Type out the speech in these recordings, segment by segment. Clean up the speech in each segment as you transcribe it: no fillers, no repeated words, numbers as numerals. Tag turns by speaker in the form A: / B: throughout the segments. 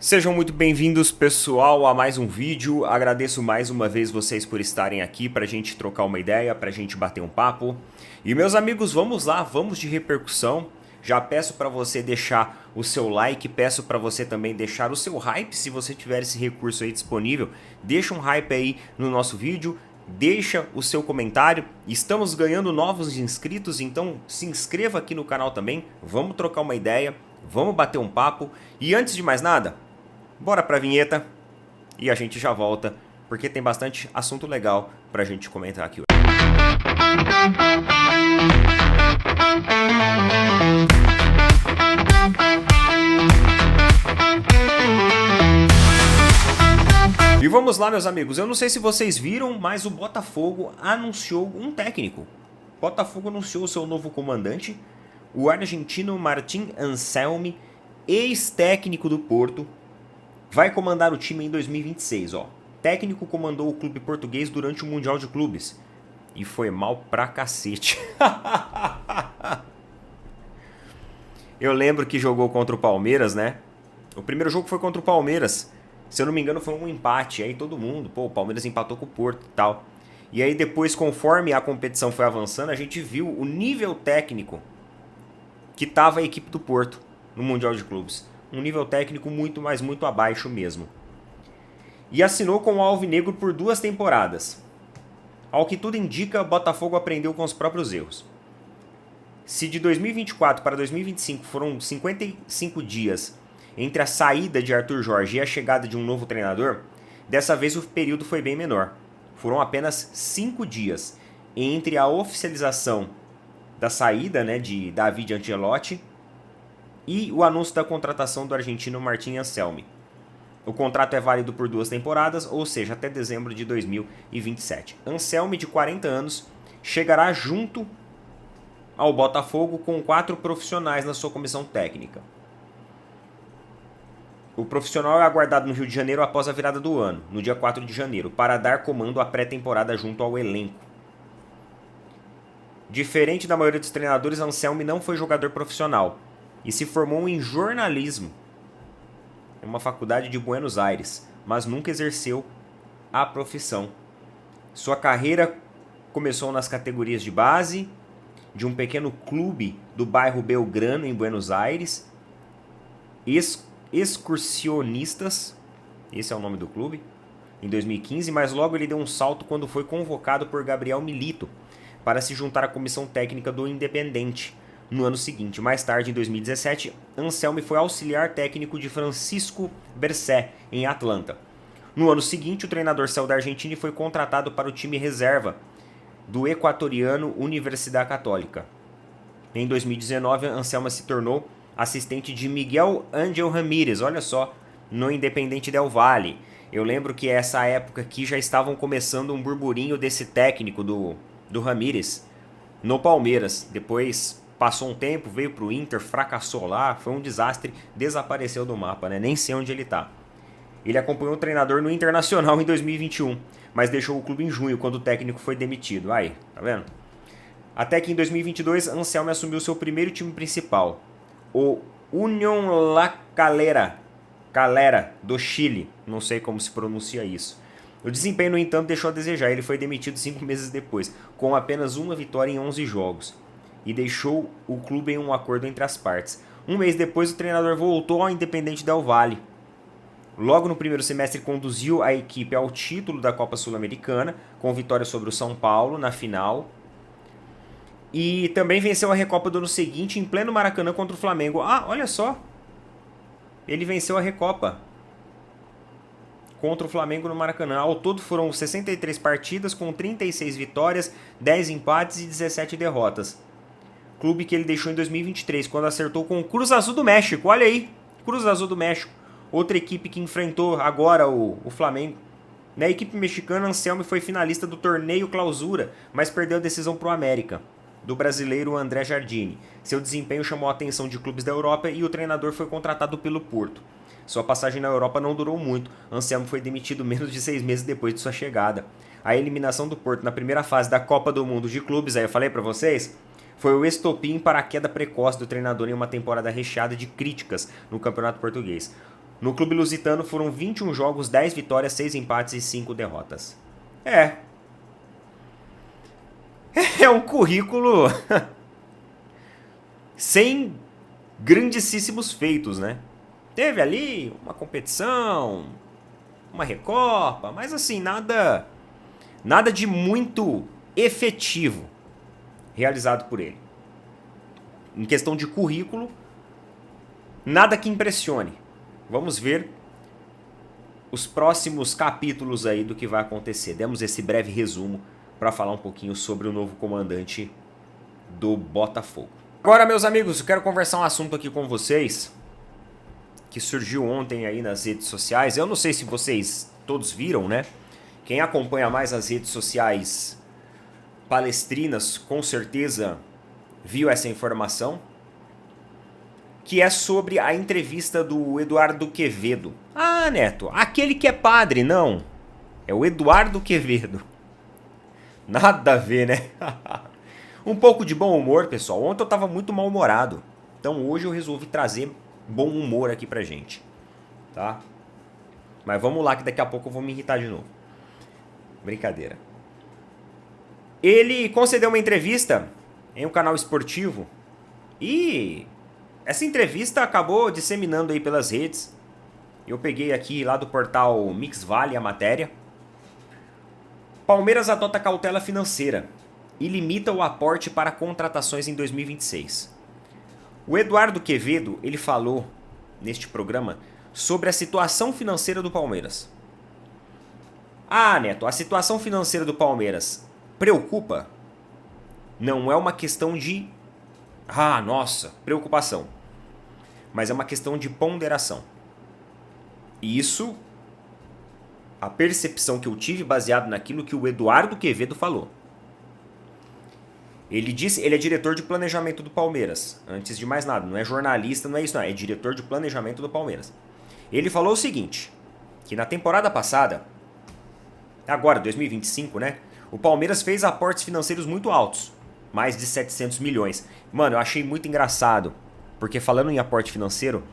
A: Sejam muito bem-vindos, pessoal, a mais um vídeo. Agradeço mais uma vez vocês por estarem aqui para a gente trocar uma ideia, para a gente bater um papo. E meus amigos, vamos lá, vamos de repercussão. Já peço para você deixar o seu like, peço para você também deixar o seu hype, se você tiver esse recurso aí disponível. Deixa um hype aí no nosso vídeo, deixa o seu comentário. Estamos ganhando novos inscritos, então se inscreva aqui no canal também. Vamos trocar uma ideia, vamos bater um papo. E antes de mais nada, bora pra vinheta e a gente já volta, porque tem bastante assunto legal pra gente comentar aqui hoje. E vamos lá, meus amigos. Eu não sei se vocês viram, mas o Botafogo anunciou um técnico. O Botafogo anunciou o seu novo comandante, o argentino Martín Anselmi, ex-técnico do Porto. Vai comandar o time em 2026, ó. Técnico comandou o clube português durante o Mundial de Clubes. E foi mal pra cacete. Eu lembro que jogou contra o Palmeiras, né? O primeiro jogo foi contra o Palmeiras. Se eu não me engano foi um empate. Aí todo mundo, pô, o Palmeiras empatou com o Porto e tal. E aí depois, conforme a competição foi avançando, a gente viu o nível técnico que tava a equipe do Porto no Mundial de Clubes. Um nível técnico muito, mas muito abaixo mesmo. E assinou com o Alvinegro por 2 temporadas. Ao que tudo indica, o Botafogo aprendeu com os próprios erros. Se de 2024 para 2025 foram 55 dias entre a saída de Arthur Jorge e a chegada de um novo treinador, dessa vez o período foi bem menor. Foram apenas 5 dias entre a oficialização da saída, né, de David Ancelotti e o anúncio da contratação do argentino Martín Anselmi. O contrato é válido por 2 temporadas, ou seja, até dezembro de 2027. Anselmi, de 40 anos, chegará junto ao Botafogo com 4 profissionais na sua comissão técnica. O profissional é aguardado no Rio de Janeiro após a virada do ano, no dia 4 de janeiro, para dar comando à pré-temporada junto ao elenco. Diferente da maioria dos treinadores, Anselmi não foi jogador profissional e se formou em jornalismo em uma faculdade de Buenos Aires, mas nunca exerceu a profissão. Sua carreira começou nas categorias de base de um pequeno clube do bairro Belgrano, em Buenos Aires, Excursionistas, esse é o nome do clube, em 2015, mas logo ele deu um salto quando foi convocado por Gabriel Milito para se juntar à comissão técnica do Independente no ano seguinte. Mais tarde, em 2017, Anselmi foi auxiliar técnico de Francisco Bercé, em Atlanta. No ano seguinte, o treinador saiu da Argentina e foi contratado para o time reserva do equatoriano Universidade Católica. Em 2019, Anselmi se tornou assistente de Miguel Ángel Ramírez, olha só, no Independente Del Valle. Eu lembro que essa época aqui já estavam começando um burburinho desse técnico do Ramírez no Palmeiras. Depois passou um tempo, veio pro Inter, fracassou lá, foi um desastre, desapareceu do mapa, né? Nem sei onde ele tá. Ele acompanhou o treinador no Internacional em 2021, mas deixou o clube em junho, quando o técnico foi demitido. Aí, tá vendo? Até que em 2022, Anselmi assumiu seu primeiro time principal, o Unión La Calera, do Chile. Não sei como se pronuncia isso. O desempenho, no entanto, deixou a desejar. Ele foi demitido 5 meses depois, com apenas 1 vitória em 11 jogos. E deixou o clube em um acordo entre as partes. Um mês depois, o treinador voltou ao Independente Del Valle. Logo no primeiro semestre, conduziu a equipe ao título da Copa Sul-Americana, com vitória sobre o São Paulo na final. E também venceu a Recopa do ano seguinte, em pleno Maracanã, contra o Flamengo. Ah, olha só! Ele venceu a Recopa contra o Flamengo no Maracanã. Ao todo foram 63 partidas, com 36 vitórias, 10 empates e 17 derrotas. Clube que ele deixou em 2023, quando acertou com o Cruz Azul do México. Olha aí, Cruz Azul do México. Outra equipe que enfrentou agora o Flamengo. Na equipe mexicana, Anselmi foi finalista do torneio Clausura, mas perdeu a decisão para o América, do brasileiro André Jardine. Seu desempenho chamou a atenção de clubes da Europa e o treinador foi contratado pelo Porto. Sua passagem na Europa não durou muito. Anselmi foi demitido menos de 6 meses depois de sua chegada. A eliminação do Porto na primeira fase da Copa do Mundo de Clubes, aí eu falei para vocês, foi o estopim para a queda precoce do treinador em uma temporada recheada de críticas no Campeonato Português. No clube lusitano foram 21 jogos, 10 vitórias, 6 empates e 5 derrotas. É. É um currículo sem grandíssimos feitos, né? Teve ali uma competição, uma recopa, mas assim, nada de muito efetivo realizado por ele. Em questão de currículo, nada que impressione. Vamos ver os próximos capítulos aí do que vai acontecer. Demos esse breve resumo para falar um pouquinho sobre o novo comandante do Botafogo. Agora, meus amigos, eu quero conversar um assunto aqui com vocês que surgiu ontem aí nas redes sociais. Eu não sei se vocês todos viram, né? Quem acompanha mais as redes sociais palestrinas, com certeza viu essa informação, que é sobre a entrevista do Eduardo Quevedo. Ah, Neto, aquele que é padre, não. É o Eduardo Quevedo. Nada a ver, né? Um pouco de bom humor, pessoal. Ontem eu tava muito mal-humorado. Então hoje eu resolvi trazer bom humor aqui pra gente. Tá? Mas vamos lá que daqui a pouco eu vou me irritar de novo. Brincadeira. Ele concedeu uma entrevista em um canal esportivo e essa entrevista acabou disseminando aí pelas redes. Eu peguei aqui lá do portal Mix Vale a matéria. Palmeiras adota cautela financeira e limita o aporte para contratações em 2026. O Eduardo Quevedo, ele falou neste programa sobre a situação financeira do Palmeiras. Ah, Neto, a situação financeira do Palmeiras preocupa? Não é uma questão de nossa, preocupação. Mas é uma questão de ponderação. E isso, a percepção que eu tive baseado naquilo que o Eduardo Quevedo falou. Ele disse, ele é diretor de planejamento do Palmeiras. Antes de mais nada, não é jornalista, não é isso, não. É diretor de planejamento do Palmeiras. Ele falou o seguinte, que na temporada passada, agora 2025, né? O Palmeiras fez aportes financeiros muito altos. Mais de 700 milhões. Mano, eu achei muito engraçado. Porque falando em aporte financeiro,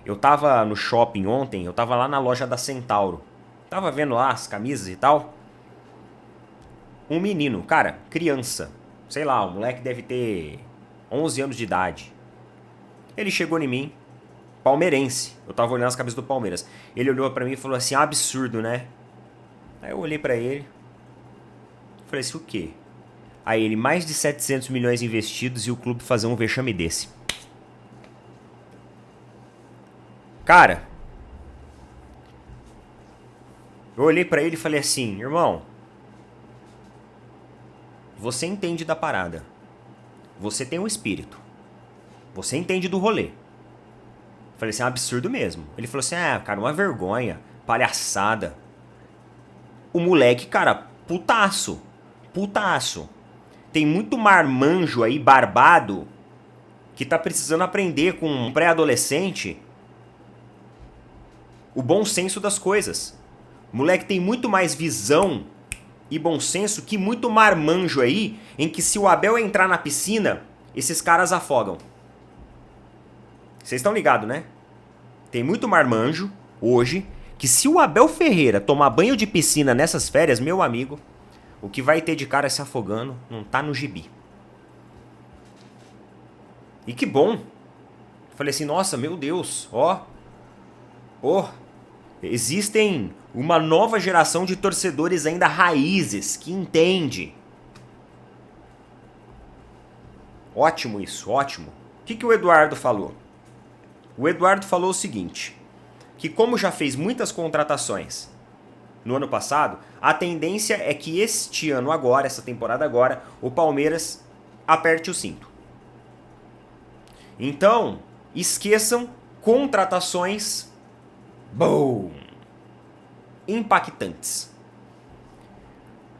A: eu tava no shopping ontem, eu tava lá na loja da Centauro. Tava vendo lá as camisas e tal. Um menino, cara, criança. Sei lá, o moleque deve ter 11 anos de idade. Ele chegou em mim, palmeirense. Eu tava olhando as camisas do Palmeiras. Ele olhou pra mim e falou assim, absurdo, né? Aí eu olhei pra ele. Falei assim, o quê? Aí ele, mais de 700 milhões investidos e o clube fazer um vexame desse. Cara, eu olhei pra ele e falei assim, irmão, você entende da parada. Você tem um espírito. Você entende do rolê. Falei assim, é um absurdo mesmo. Ele falou assim, cara, uma vergonha, palhaçada. O moleque, cara, putaço. Putaço. Tem muito marmanjo aí, barbado, que tá precisando aprender com um pré-adolescente o bom senso das coisas. O moleque tem muito mais visão e bom senso que muito marmanjo aí, em que se o Abel entrar na piscina, esses caras afogam. Vocês estão ligados, né? Tem muito marmanjo, hoje, que se o Abel Ferreira tomar banho de piscina nessas férias, meu amigo, o que vai ter de cara se afogando não tá no gibi. E que bom. Falei assim, nossa, meu Deus, existem uma nova geração de torcedores ainda raízes, que entende. Ótimo isso, ótimo. O que o Eduardo falou? O Eduardo falou o seguinte, que como já fez muitas contratações no ano passado, a tendência é que este ano agora, essa temporada agora, o Palmeiras aperte o cinto. Então, esqueçam contratações impactantes.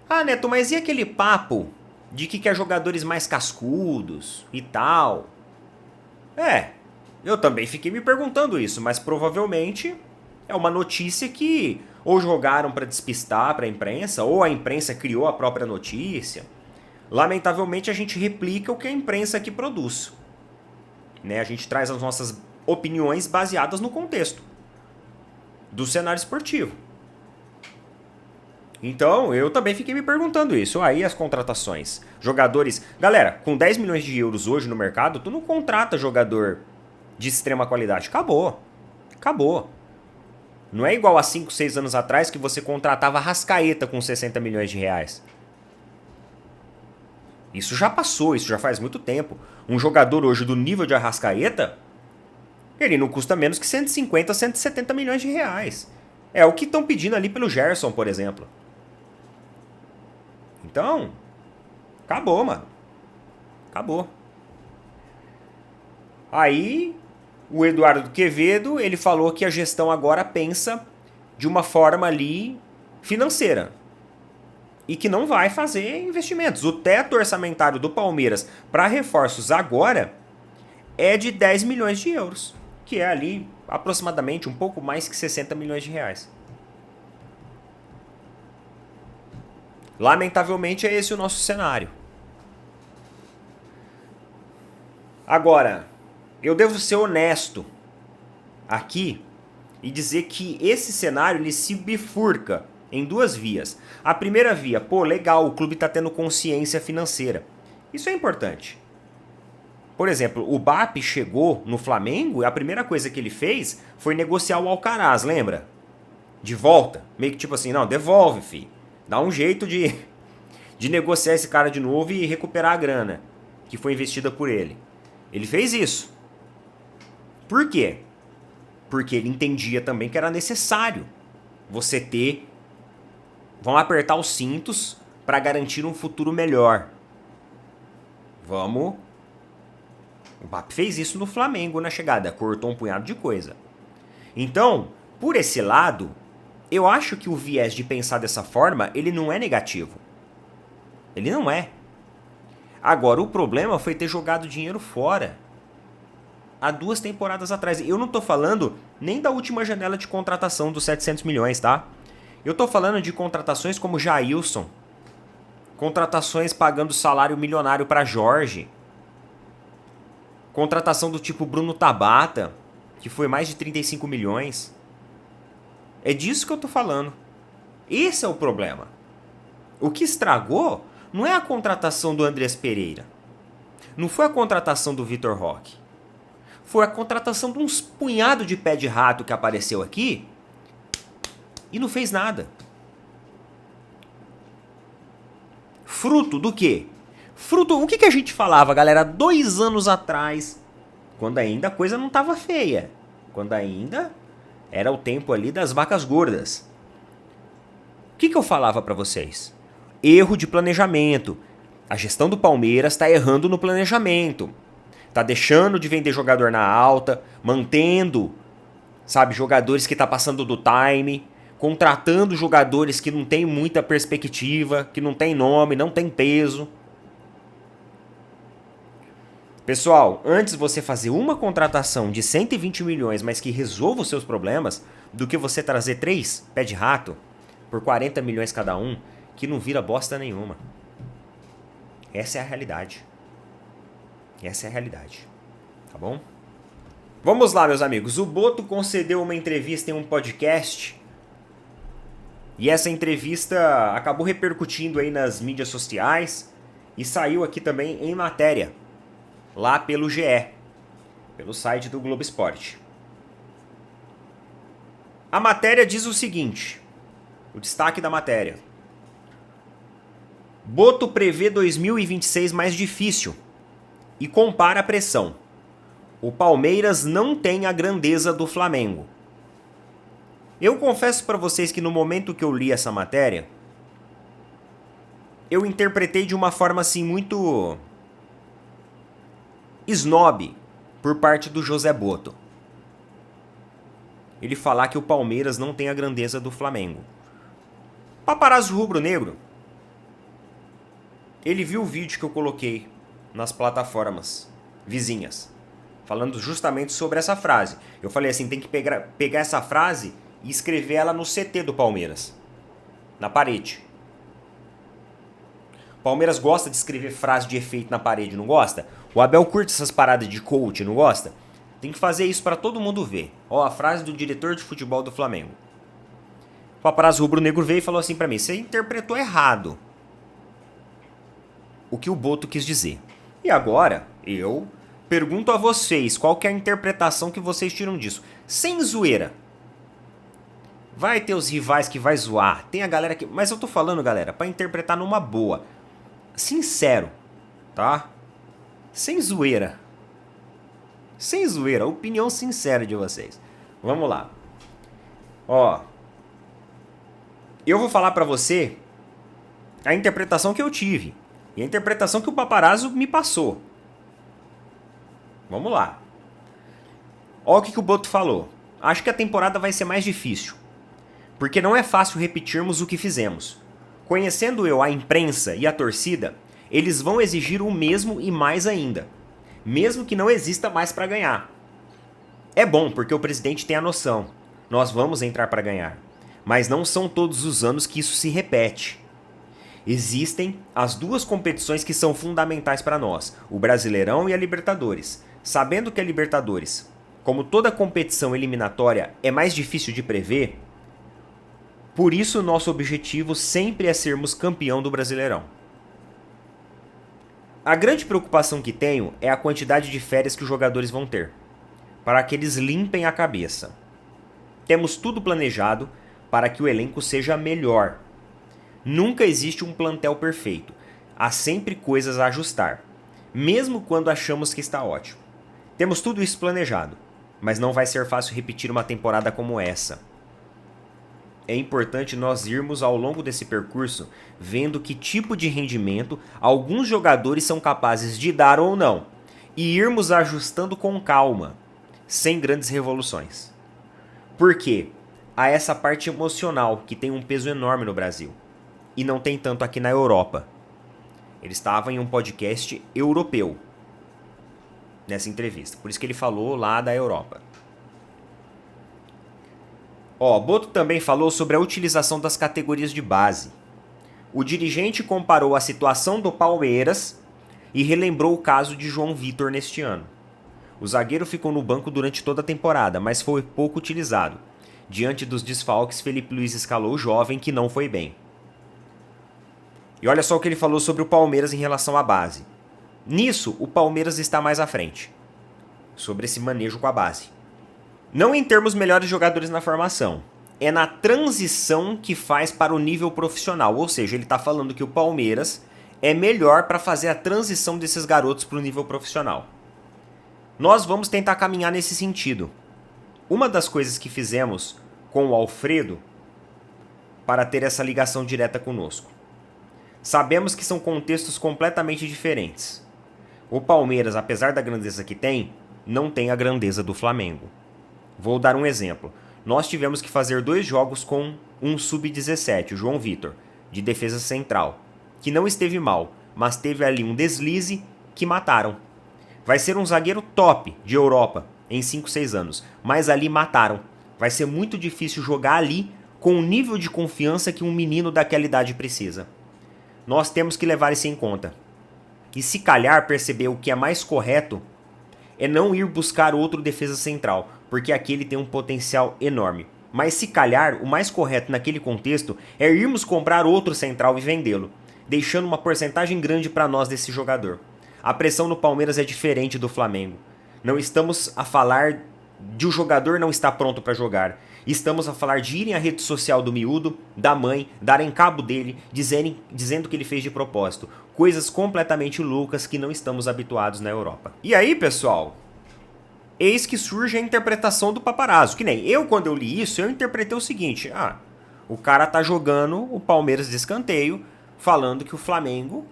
A: Ah, Neto, mas e aquele papo de que quer jogadores mais cascudos e tal? Eu também fiquei me perguntando isso, mas provavelmente é uma notícia que ou jogaram para despistar para a imprensa, ou a imprensa criou a própria notícia. Lamentavelmente a gente replica o que a imprensa aqui produz. Né? A gente traz as nossas opiniões baseadas no contexto. do cenário esportivo. Então, eu também fiquei me perguntando isso. Aí as contratações. Jogadores... Galera, com 10 milhões de euros hoje no mercado, tu não contrata jogador de extrema qualidade. Acabou. Acabou. Não é igual a 5, 6 anos atrás que você contratava Arrascaeta com 60 milhões de reais. Isso já passou, isso já faz muito tempo. Um jogador hoje do nível de Arrascaeta, ele não custa menos que 150, 170 milhões de reais. É o que estão pedindo ali pelo Gerson, por exemplo. Então, acabou, mano. Acabou. Aí, o Eduardo Quevedo, ele falou que a gestão agora pensa de uma forma ali financeira. E que não vai fazer investimentos. O teto orçamentário do Palmeiras para reforços agora é de 10 milhões de euros. Que é ali aproximadamente um pouco mais que 60 milhões de reais. Lamentavelmente é esse o nosso cenário. Agora, eu devo ser honesto aqui e dizer que esse cenário ele se bifurca em duas vias. A primeira via, pô, legal, o clube está tendo consciência financeira. Isso é importante. Por exemplo, o Bap chegou no Flamengo e a primeira coisa que ele fez foi negociar o Alcaraz, lembra? De volta. Meio que tipo assim, não, devolve, filho. Dá um jeito de negociar esse cara de novo e recuperar a grana que foi investida por ele. Ele fez isso. Por quê? Porque ele entendia também que era necessário você ter... Vão apertar os cintos para garantir um futuro melhor. Vamos... O Bap fez isso no Flamengo na chegada, cortou um punhado de coisa. Então, por esse lado, eu acho que o viés de pensar dessa forma, ele não é negativo. Ele não é. Agora, o problema foi ter jogado dinheiro fora. Há 2 temporadas atrás. Eu não tô falando nem da última janela de contratação dos 700 milhões, tá? Eu tô falando de contratações como Jailson. Contratações pagando salário milionário para Jorge. Contratação do tipo Bruno Tabata, que foi mais de 35 milhões. É disso que eu tô falando. Esse é o problema. O que estragou não é a contratação do Andrés Pereira. Não foi a contratação do Vitor Roque. Foi a contratação de uns punhado de pé de rato que apareceu aqui e não fez nada. Fruto do quê? Fruto, o que a gente falava, galera, 2 anos atrás, quando ainda a coisa não estava feia, quando ainda era o tempo ali das vacas gordas. O que eu falava para vocês? Erro de planejamento. A gestão do Palmeiras está errando no planejamento. Tá deixando de vender jogador na alta, mantendo, sabe, jogadores que tá passando do time, contratando jogadores que não tem muita perspectiva, que não tem nome, não tem peso. Pessoal, antes você fazer uma contratação de 120 milhões, mas que resolva os seus problemas, do que você trazer 3 pé de rato por 40 milhões cada um, que não vira bosta nenhuma. Essa é a realidade. Essa é a realidade. Tá bom? Vamos lá, meus amigos. O Boto concedeu uma entrevista em um podcast. E essa entrevista acabou repercutindo aí nas mídias sociais. E saiu aqui também em matéria. Lá pelo GE. Pelo site do Globo Esporte. A matéria diz o seguinte. O destaque da matéria. Boto prevê 2026 mais difícil. E compara a pressão. O Palmeiras não tem a grandeza do Flamengo. Eu confesso para vocês que no momento que eu li essa matéria, eu interpretei de uma forma assim muito snob por parte do José Boto. Ele falar que o Palmeiras não tem a grandeza do Flamengo. Paparazzo rubro-negro. Ele viu o vídeo que eu coloquei nas plataformas vizinhas, falando justamente sobre essa frase. Eu falei assim, tem que pegar essa frase e escrever ela no CT do Palmeiras, na parede. O Palmeiras gosta de escrever frase de efeito na parede, não gosta? O Abel curte essas paradas de coach, não gosta? Tem que fazer isso para todo mundo ver. Ó, a frase do diretor de futebol do Flamengo. O paparazzo rubro-negro veio e falou assim para mim: você interpretou errado o que o Boto quis dizer. E agora, eu pergunto a vocês, qual que é a interpretação que vocês tiram disso? Sem zoeira. Vai ter os rivais que vai zoar, tem a galera que... Mas eu tô falando, galera, pra interpretar numa boa. Sincero, tá? Sem zoeira. Sem zoeira, opinião sincera de vocês. Vamos lá. Ó. Eu vou falar pra você a interpretação que eu tive. E a interpretação que o paparazzo me passou. Vamos lá. Ó o que o Boto falou. Acho que a temporada vai ser mais difícil. Porque não é fácil repetirmos o que fizemos. Conhecendo eu a imprensa e a torcida, eles vão exigir o mesmo e mais ainda. Mesmo que não exista mais para ganhar. É bom porque o presidente tem a noção. Nós vamos entrar para ganhar. Mas não são todos os anos que isso se repete. Existem as duas competições que são fundamentais para nós, o Brasileirão e a Libertadores. Sabendo que a Libertadores, como toda competição eliminatória, é mais difícil de prever, por isso nosso objetivo sempre é sermos campeão do Brasileirão. A grande preocupação que tenho é a quantidade de férias que os jogadores vão ter, para que eles limpem a cabeça. Temos tudo planejado para que o elenco seja melhor. Nunca existe um plantel perfeito. Há sempre coisas a ajustar, mesmo quando achamos que está ótimo. Temos tudo isso planejado, mas não vai ser fácil repetir uma temporada como essa. É importante nós irmos ao longo desse percurso vendo que tipo de rendimento alguns jogadores são capazes de dar ou não, e irmos ajustando com calma, sem grandes revoluções. Por quê? Há essa parte emocional que tem um peso enorme no Brasil. E não tem tanto aqui na Europa. Ele estava em um podcast europeu nessa entrevista. Por isso que ele falou lá da Europa. Ó, Boto também falou sobre a utilização das categorias de base. O dirigente comparou a situação do Palmeiras e relembrou o caso de João Vitor neste ano. O zagueiro ficou no banco durante toda a temporada, mas foi pouco utilizado. Diante dos desfalques, Felipe Luiz escalou o jovem que não foi bem. E olha só o que ele falou sobre o Palmeiras em relação à base. Nisso, o Palmeiras está mais à frente. Sobre esse manejo com a base. Não em termos melhores jogadores na formação. É na transição que faz para o nível profissional. Ou seja, ele está falando que o Palmeiras é melhor para fazer a transição desses garotos para o nível profissional. Nós vamos tentar caminhar nesse sentido. Uma das coisas que fizemos com o Alfredo para ter essa ligação direta conosco. Sabemos que são contextos completamente diferentes. O Palmeiras, apesar da grandeza que tem, não tem a grandeza do Flamengo. Vou dar um exemplo. Nós tivemos que fazer 2 jogos com um sub-17, o João Vitor, de defesa central, que não esteve mal, mas teve ali um deslize que mataram. Vai ser um zagueiro top de Europa em 5, 6 anos, mas ali mataram. Vai ser muito difícil jogar ali com o nível de confiança que um menino daquela idade precisa. Nós temos que levar isso em conta. E se calhar perceber o que é mais correto é não ir buscar outro defesa central, porque aquele tem um potencial enorme. Mas se calhar o mais correto naquele contexto é irmos comprar outro central e vendê-lo, deixando uma porcentagem grande para nós desse jogador. A pressão no Palmeiras é diferente do Flamengo. Não estamos a falar de o jogador não estar pronto para jogar. Estamos a falar de irem à rede social do miúdo, da mãe, darem cabo dele, dizendo que ele fez de propósito. Coisas completamente loucas que não estamos habituados na Europa. E aí, pessoal, eis que surge a interpretação do paparazzo. Que nem eu, quando eu li isso, eu interpretei o seguinte. O cara tá jogando o Palmeiras de escanteio, falando que o Flamengo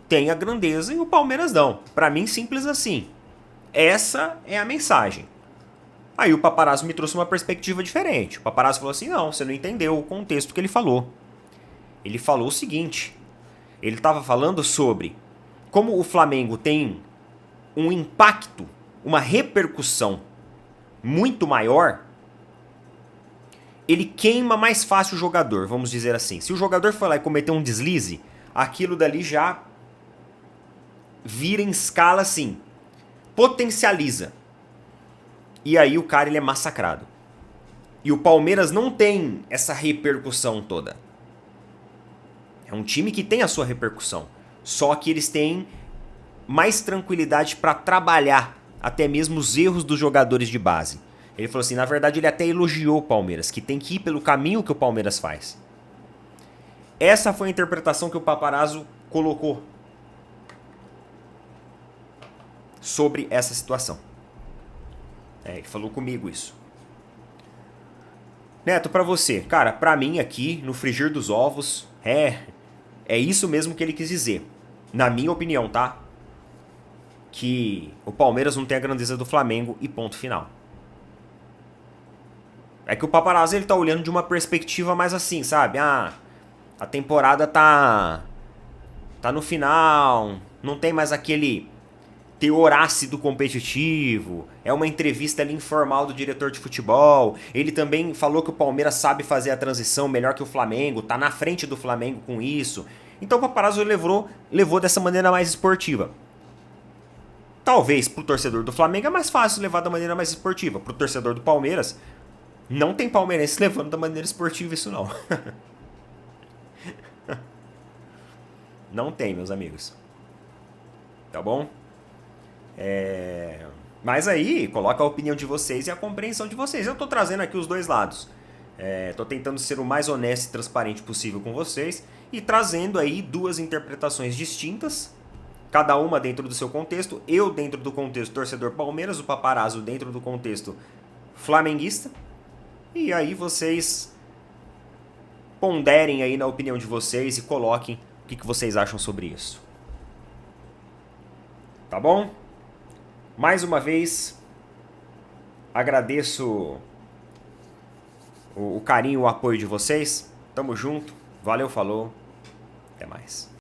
A: tem a grandeza e o Palmeiras não. Pra mim, simples assim. Essa é a mensagem. Aí o paparazzo me trouxe uma perspectiva diferente. O paparazzo falou assim, não, você não entendeu o contexto que ele falou. Ele falou o seguinte, ele estava falando sobre como o Flamengo tem um impacto, uma repercussão muito maior, ele queima mais fácil o jogador, vamos dizer assim. Se o jogador for lá e cometer um deslize, aquilo dali já vira em escala assim, potencializa. e aí o cara ele é massacrado. E o Palmeiras não tem essa repercussão toda. É um time que tem a sua repercussão. Só que eles têm mais tranquilidade para trabalhar até mesmo os erros dos jogadores de base. Ele falou assim, na verdade ele até elogiou o Palmeiras, que tem que ir pelo caminho que o Palmeiras faz. Essa foi a interpretação que o Paparazzo colocou sobre essa situação. Ele falou comigo isso. Neto, pra você, cara, pra mim aqui, no frigir dos ovos, é isso mesmo que ele quis dizer. Na minha opinião, tá? Que o Palmeiras não tem a grandeza do Flamengo e ponto final. É que o Paparazzo ele tá olhando de uma perspectiva mais assim, sabe? Ah, a temporada tá no final, não tem mais aquele teor ácido competitivo, é uma entrevista ali informal do diretor de futebol. Ele também falou que o Palmeiras sabe fazer a transição melhor que o Flamengo, tá na frente do Flamengo com isso. Então o Paparazzo levou dessa maneira mais esportiva. Talvez pro torcedor do Flamengo é mais fácil levar da maneira mais esportiva. Pro torcedor do Palmeiras, não tem palmeirense levando da maneira esportiva isso não. Não tem, meus amigos. Tá bom? Mas aí, coloca a opinião de vocês e a compreensão de vocês. Eu tô trazendo aqui os dois lados. Tô tentando ser o mais honesto e transparente possível com vocês e trazendo aí duas interpretações distintas, cada uma dentro do seu contexto. Eu dentro do contexto torcedor Palmeiras, o Paparazzo dentro do contexto flamenguista. E aí vocês ponderem aí na opinião de vocês e coloquem o que vocês acham sobre isso. Tá bom? Mais uma vez, agradeço o carinho e o apoio de vocês. Tamo junto. Valeu, falou. Até mais.